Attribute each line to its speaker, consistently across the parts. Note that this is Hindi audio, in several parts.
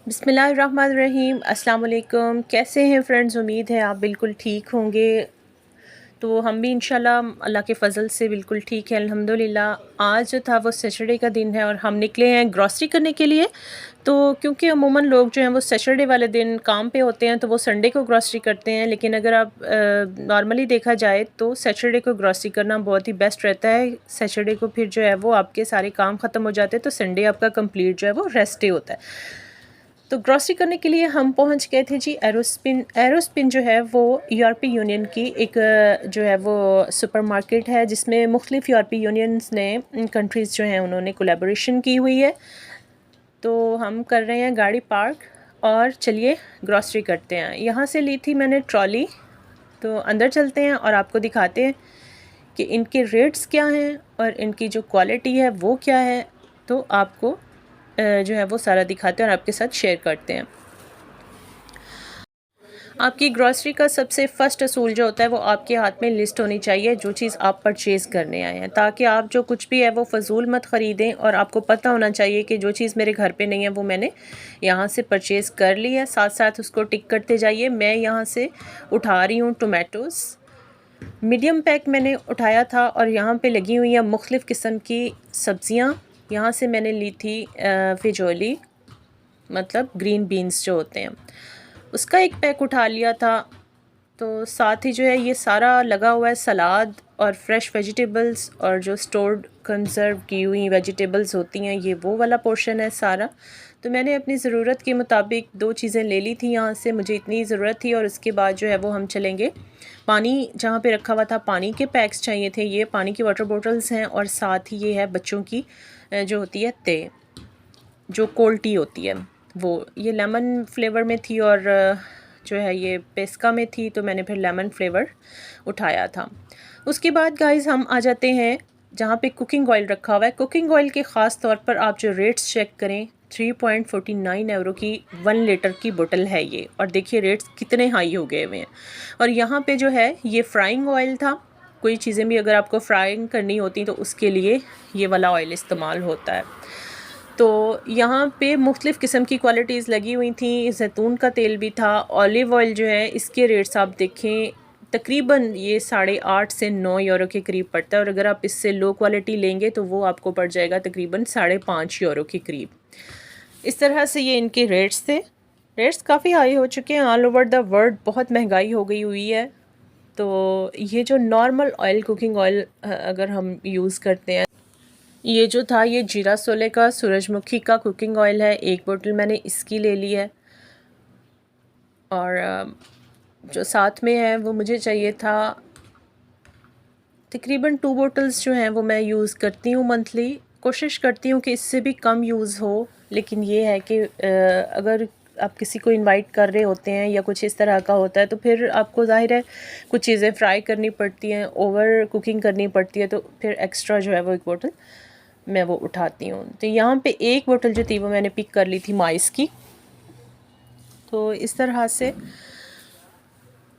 Speaker 1: बिस्मिल्लाहिर्रहमानिर्रहीम। अस्सलाम वालेकुम। कैसे हैं फ्रेंड्स? उम्मीद है आप बिल्कुल ठीक होंगे। तो हम भी इंशाल्लाह अल्लाह के फ़ज़ल से बिल्कुल ठीक है, अल्हम्दुलिल्लाह। आज जो था वो सैटरडे का दिन है और हम निकले हैं ग्रॉसरी करने के लिए। तो क्योंकि अमूमन लोग जो हैं वो सैटरडे वाले दिन काम पे होते हैं तो वो संडे को ग्रॉसरी करते हैं, लेकिन अगर आप नॉर्मली देखा जाए तो सैटरडे को ग्रॉसरी करना बहुत ही बेस्ट रहता है। सैटरडे को फिर जो है वो आपके सारे काम ख़त्म हो जाते हैं, तो संडे आपका कंप्लीट जो है वो रेस्ट डे होता है। तो ग्रॉसरी करने के लिए हम पहुंच गए थे जी एरोस्पिन। एरोस्पिन जो है वो यूरोपीय यूनियन की एक जो है वो सुपरमार्केट है, जिसमें मुख्तलिफ यूरोपीय यूनियंस ने कंट्रीज़ जो हैं उन्होंने कोलैबोरेशन की हुई है। तो हम कर रहे हैं गाड़ी पार्क और चलिए ग्रॉसरी करते हैं। यहाँ से ली थी मैंने ट्रॉली। तो अंदर चलते हैं और आपको दिखाते हैं कि इनके रेट्स क्या हैं और इनकी जो क्वालिटी है वो क्या है। तो आपको जो है वो सारा दिखाते हैं और आपके साथ शेयर करते हैं। आपकी ग्रॉसरी का सबसे फर्स्ट असूल जो होता है वो आपके हाथ में लिस्ट होनी चाहिए, जो चीज़ आप परचेज़ करने आए हैं, ताकि आप जो कुछ भी है वो फ़जूल मत ख़रीदें। और आपको पता होना चाहिए कि जो चीज़ मेरे घर पे नहीं है वो मैंने यहाँ से परचेज़ कर ली है। साथ साथ उसको टिक करते जाइए। मैं यहाँ से उठा रही हूँ टोमेटोज़, मीडियम पैक मैंने उठाया था। और यहाँ पे लगी हुई हैं मुख्तलिफ़ किस्म की सब्ज़ियाँ। यहाँ से मैंने ली थी फिजोली, मतलब ग्रीन बीन्स जो होते हैं, उसका एक पैक उठा लिया था। तो साथ ही जो है ये सारा लगा हुआ है सलाद और फ्रेश वेजिटेबल्स, और जो स्टोर्ड कंजर्व की हुई वेजिटेबल्स होती हैं ये वो वाला पोर्शन है सारा। तो मैंने अपनी ज़रूरत के मुताबिक 2 चीज़ें ले ली थी यहाँ से, मुझे इतनी ज़रूरत थी। और उसके बाद जो है वो हम चलेंगे पानी जहाँ पे रखा हुआ था, पानी के पैक्स चाहिए थे। ये पानी की वाटर बॉटल्स हैं और साथ ही ये है बच्चों की जो होती है जो कोल्ड टी होती है वो। ये लेमन फ्लेवर में थी और जो है ये पेस्का में थी, तो मैंने फिर लेमन फ्लेवर उठाया था। उसके बाद गाइस हम आ जाते हैं जहाँ पे कुकिंग ऑयल रखा हुआ है। कुकिंग ऑयल के ख़ास तौर पर आप जो रेट्स चेक करें, 3.49 यूरो की 1 लीटर की बोतल है ये। और देखिए रेट्स कितने हाई हो गए हुए हैं। और यहाँ पे जो है ये फ्राइंग ऑयल था। कोई चीज़ें भी अगर आपको फ्राइंग करनी होती तो उसके लिए ये वाला ऑयल इस्तेमाल होता है। तो यहाँ पे मुख्तलिफ़ किस्म की क्वालिटीज़ लगी हुई थी। जैतून का तेल भी था। ऑलिव ऑयल जो है इसके रेट्स आप देखें, तकरीबन ये 8.5 से 9 यूरो के करीब पड़ता है। और अगर आप इससे लो क्वालिटी लेंगे तो वो आपको पड़ जाएगा तकरीबन 5.5 यूरो के करीब। इस तरह से ये इनके रेट्स थे। रेट्स काफ़ी हाई हो चुके हैं ऑल ओवर द वर्ल्ड, बहुत महंगाई हो गई हुई है। तो ये जो नॉर्मल ऑयल, कुकिंग ऑयल अगर हम यूज़ करते हैं, ये जो था ये जीरा सोले का सूरजमुखी का कुकिंग ऑयल है। एक बोतल मैंने इसकी ले ली है। और जो साथ में है वो मुझे चाहिए था तकरीबन 2 बोतल्स जो हैं वो मैं यूज़ करती हूँ मंथली। कोशिश करती हूँ कि इससे भी कम यूज़ हो, लेकिन ये है कि अगर आप किसी को इनवाइट कर रहे होते हैं या कुछ इस तरह का होता है तो फिर आपको ज़ाहिर है कुछ चीज़ें फ्राई करनी पड़ती हैं, ओवर कुकिंग करनी पड़ती है, तो फिर एक्स्ट्रा जो है वो 1 बोतल मैं वो उठाती हूँ। तो यहाँ पे 1 बोतल जो थी वो मैंने पिक कर ली थी माइस की। तो इस तरह से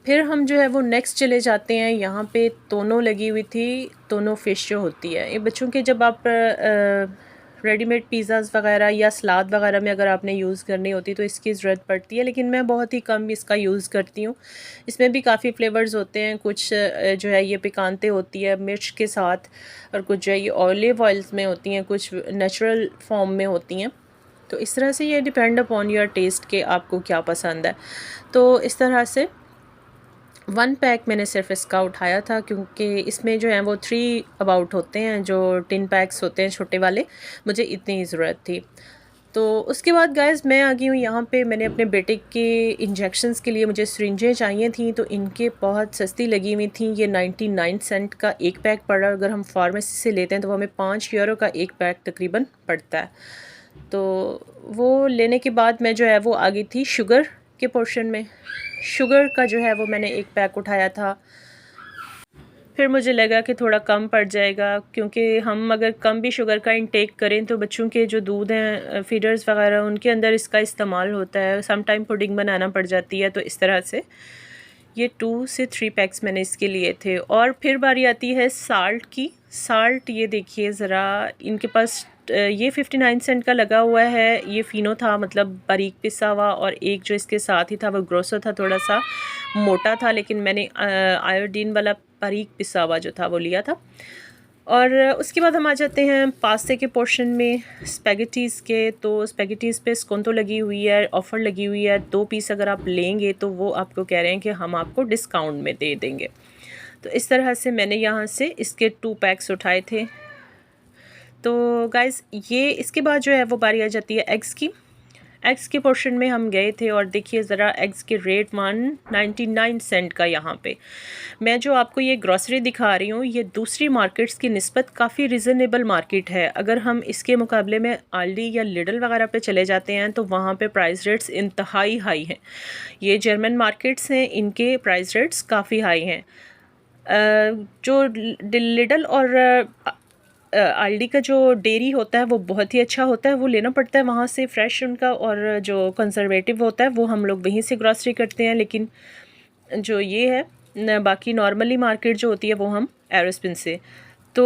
Speaker 1: फिर हम जो है वो नेक्स्ट चले जाते हैं। यहाँ पे तोनो लगी हुई थी, तोनो फ़िश जो होती है ये बच्चों के, जब आप रेडीमेड पिज़्ज़ाज़ वगैरह या सलाद वगैरह में अगर आपने यूज़ करनी होती तो इसकी ज़रूरत पड़ती है, लेकिन मैं बहुत ही कम इसका यूज़ करती हूँ। इसमें भी काफ़ी फ्लेवर्स होते हैं, कुछ जो है ये पिकांते होती है मिर्च के साथ, और कुछ जो है ये ऑलिव ऑयल्स में होती हैं, कुछ नेचुरल फॉर्म में होती हैं। तो इस तरह से ये डिपेंड अपॉन योर टेस्ट के आपको क्या पसंद है। तो इस तरह से 1 पैक मैंने सिर्फ इसका उठाया था, क्योंकि इसमें जो है वो 3 अबाउट होते हैं, जो टिन पैक्स होते हैं छोटे वाले, मुझे इतनी ज़रूरत थी। तो उसके बाद गाइस मैं आ गई हूँ यहाँ पे। मैंने अपने बेटे के इंजेक्शंस के लिए मुझे सिरिंजें चाहिए थी, तो इनके बहुत सस्ती लगी हुई थी। ये 99 सेंट का एक पैक पड़ा। अगर हम फार्मेसी से लेते हैं तो हमें 5 यूरो का एक पैक तकरीबन पड़ता है। तो वो लेने के बाद मैं जो है वो आ गई थी शुगर के पोर्शन में। शुगर का जो है वो मैंने एक पैक उठाया था। फिर मुझे लगा कि थोड़ा कम पड़ जाएगा, क्योंकि हम अगर कम भी शुगर का इंटेक करें तो बच्चों के जो दूध हैं फीडर्स वगैरह, उनके अंदर इसका इस्तेमाल होता है। सम टाइम पुडिंग बनाना पड़ जाती है। तो इस तरह से ये 2 से 3 पैक्स मैंने इसके लिए थे। और फिर बारी आती है साल्ट की। साल्ट ये देखिए ज़रा, इनके पास ये 59 सेंट का लगा हुआ है। ये फ़ीनो था, मतलब बारीक पिसा हुआ, और एक जो इसके साथ ही था वो ग्रोसो था, थोड़ा सा मोटा था, लेकिन मैंने आयोडीन वाला बारीक पिसा हुआ जो था वो लिया था। और उसके बाद हम आ जाते हैं पास्ते के पोर्शन में, स्पैगेटीज़ के। तो स्पैगेटीज़ पे स्कोंतो लगी हुई है, ऑफ़र लगी हुई है। 2 पीस अगर आप लेंगे तो वो आपको कह रहे हैं कि हम आपको डिस्काउंट में दे देंगे। तो इस तरह से मैंने यहाँ से इसके 2 पैक्स उठाए थे। तो गाइज़ ये इसके बाद जो है वो बारी आ जाती है एग्स की। एग्स के पोर्शन में हम गए थे और देखिए ज़रा एग्स के रेट 199 सेंट का यहाँ पे। मैं जो आपको ये ग्रॉसरी दिखा रही हूँ, ये दूसरी मार्केट्स की निस्बत काफ़ी रिजनेबल मार्केट है। अगर हम इसके मुकाबले में आल्डी या लिडल वगैरह पे चले जाते हैं तो वहाँ पे प्राइस रेट्स इंतहाई हाई हैं। ये जर्मन मार्केट्स हैं, इनके प्राइस रेट्स काफ़ी हाई हैं। जो लिडल और आल्डी का जो डेयरी होता है वो बहुत ही अच्छा होता है, वो लेना पड़ता है वहाँ से फ्रेश उनका, और जो कंजर्वेटिव होता है वो हम लोग वहीं से ग्रॉसरी करते हैं। लेकिन जो ये है बाकी नॉर्मली मार्केट जो होती है वो हम एरोस्पिन से। तो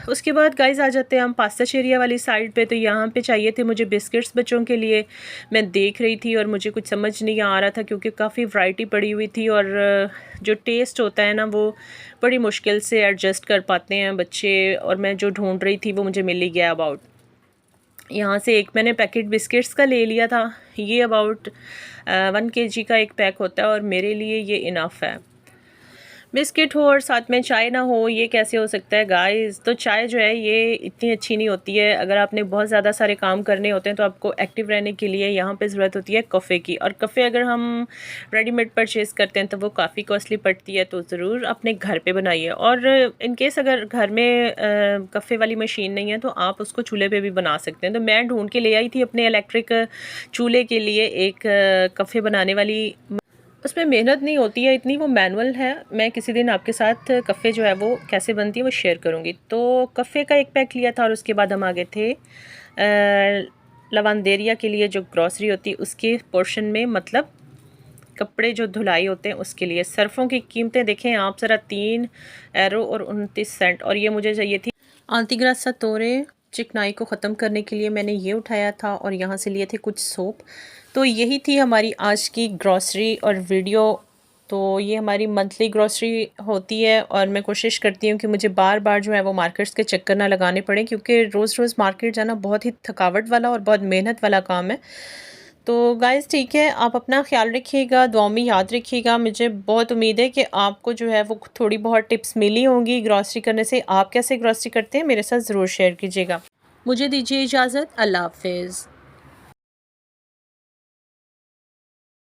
Speaker 1: उसके बाद गाइस आ जाते हैं हम पास्ता चेरिया वाली साइड पे। तो यहाँ पे चाहिए थे मुझे बिस्किट्स बच्चों के लिए। मैं देख रही थी और मुझे कुछ समझ नहीं आ रहा था क्योंकि काफ़ी वैरायटी पड़ी हुई थी, और जो टेस्ट होता है ना वो बड़ी मुश्किल से एडजस्ट कर पाते हैं बच्चे, और मैं जो ढूंढ रही थी वो मुझे मिल ही गया। अबाउट यहाँ से एक मैंने पैकेट बिस्किट्स का ले लिया था। ये अबाउट 1 kg का एक पैक होता है और मेरे लिए ये इनफ है। बिस्किट हो और साथ में चाय ना हो, ये कैसे हो सकता है गाइस। तो चाय जो है ये इतनी अच्छी नहीं होती है। अगर आपने बहुत ज़्यादा सारे काम करने होते हैं तो आपको एक्टिव रहने के लिए यहाँ पे ज़रूरत होती है कफ़े की। और कफ़े अगर हम रेडीमेड परचेज़ करते हैं तो वो काफ़ी कॉस्टली पड़ती है। तो ज़रूर अपने घर पे बनाइए। और इन केस अगर घर में कफ़े वाली मशीन नहीं है तो आप उसको चूल्हे पे भी बना सकते हैं। तो मैं ढूंढ के ले आई थी अपने इलेक्ट्रिक चूल्हे के लिए एक कफ़े बनाने वाली। उसमें मेहनत नहीं होती है इतनी, वो मैनुअल है। मैं किसी दिन आपके साथ कफ़े जो है वो कैसे बनती है वो शेयर करूँगी। तो कफ़े का एक पैक लिया था और उसके बाद हम आ गए थे लवांदेरिया के लिए, जो ग्रॉसरी होती है उसके पोर्शन में, मतलब कपड़े जो धुलाई होते हैं उसके लिए। सर्फ़ों की कीमतें देखें आप ज़रा, 3 यूरो और 29 सेंट। और ये मुझे चाहिए थी आंतीग्रासा तोरे, चिकनाई को ख़त्म करने के लिए मैंने ये उठाया था, और यहाँ से लिए थे कुछ सोप। तो यही थी हमारी आज की ग्रॉसरी और वीडियो। तो ये हमारी मंथली ग्रॉसरी होती है, और मैं कोशिश करती हूँ कि मुझे बार बार जो है वो मार्केट्स के चक्कर ना लगाने पड़े, क्योंकि रोज़ रोज़ मार्केट जाना बहुत ही थकावट वाला और बहुत मेहनत वाला काम है। तो गाइज़ ठीक है, आप अपना ख्याल रखिएगा, दुआ में याद रखिएगा। मुझे बहुत उम्मीद है कि आपको जो है वो थोड़ी बहुत टिप्स मिली होंगी ग्रॉसरी करने से। आप कैसे ग्रॉसरी करते हैं मेरे साथ ज़रूर शेयर कीजिएगा। मुझे दीजिए इजाज़त। अल्लाह हाफ़िज़।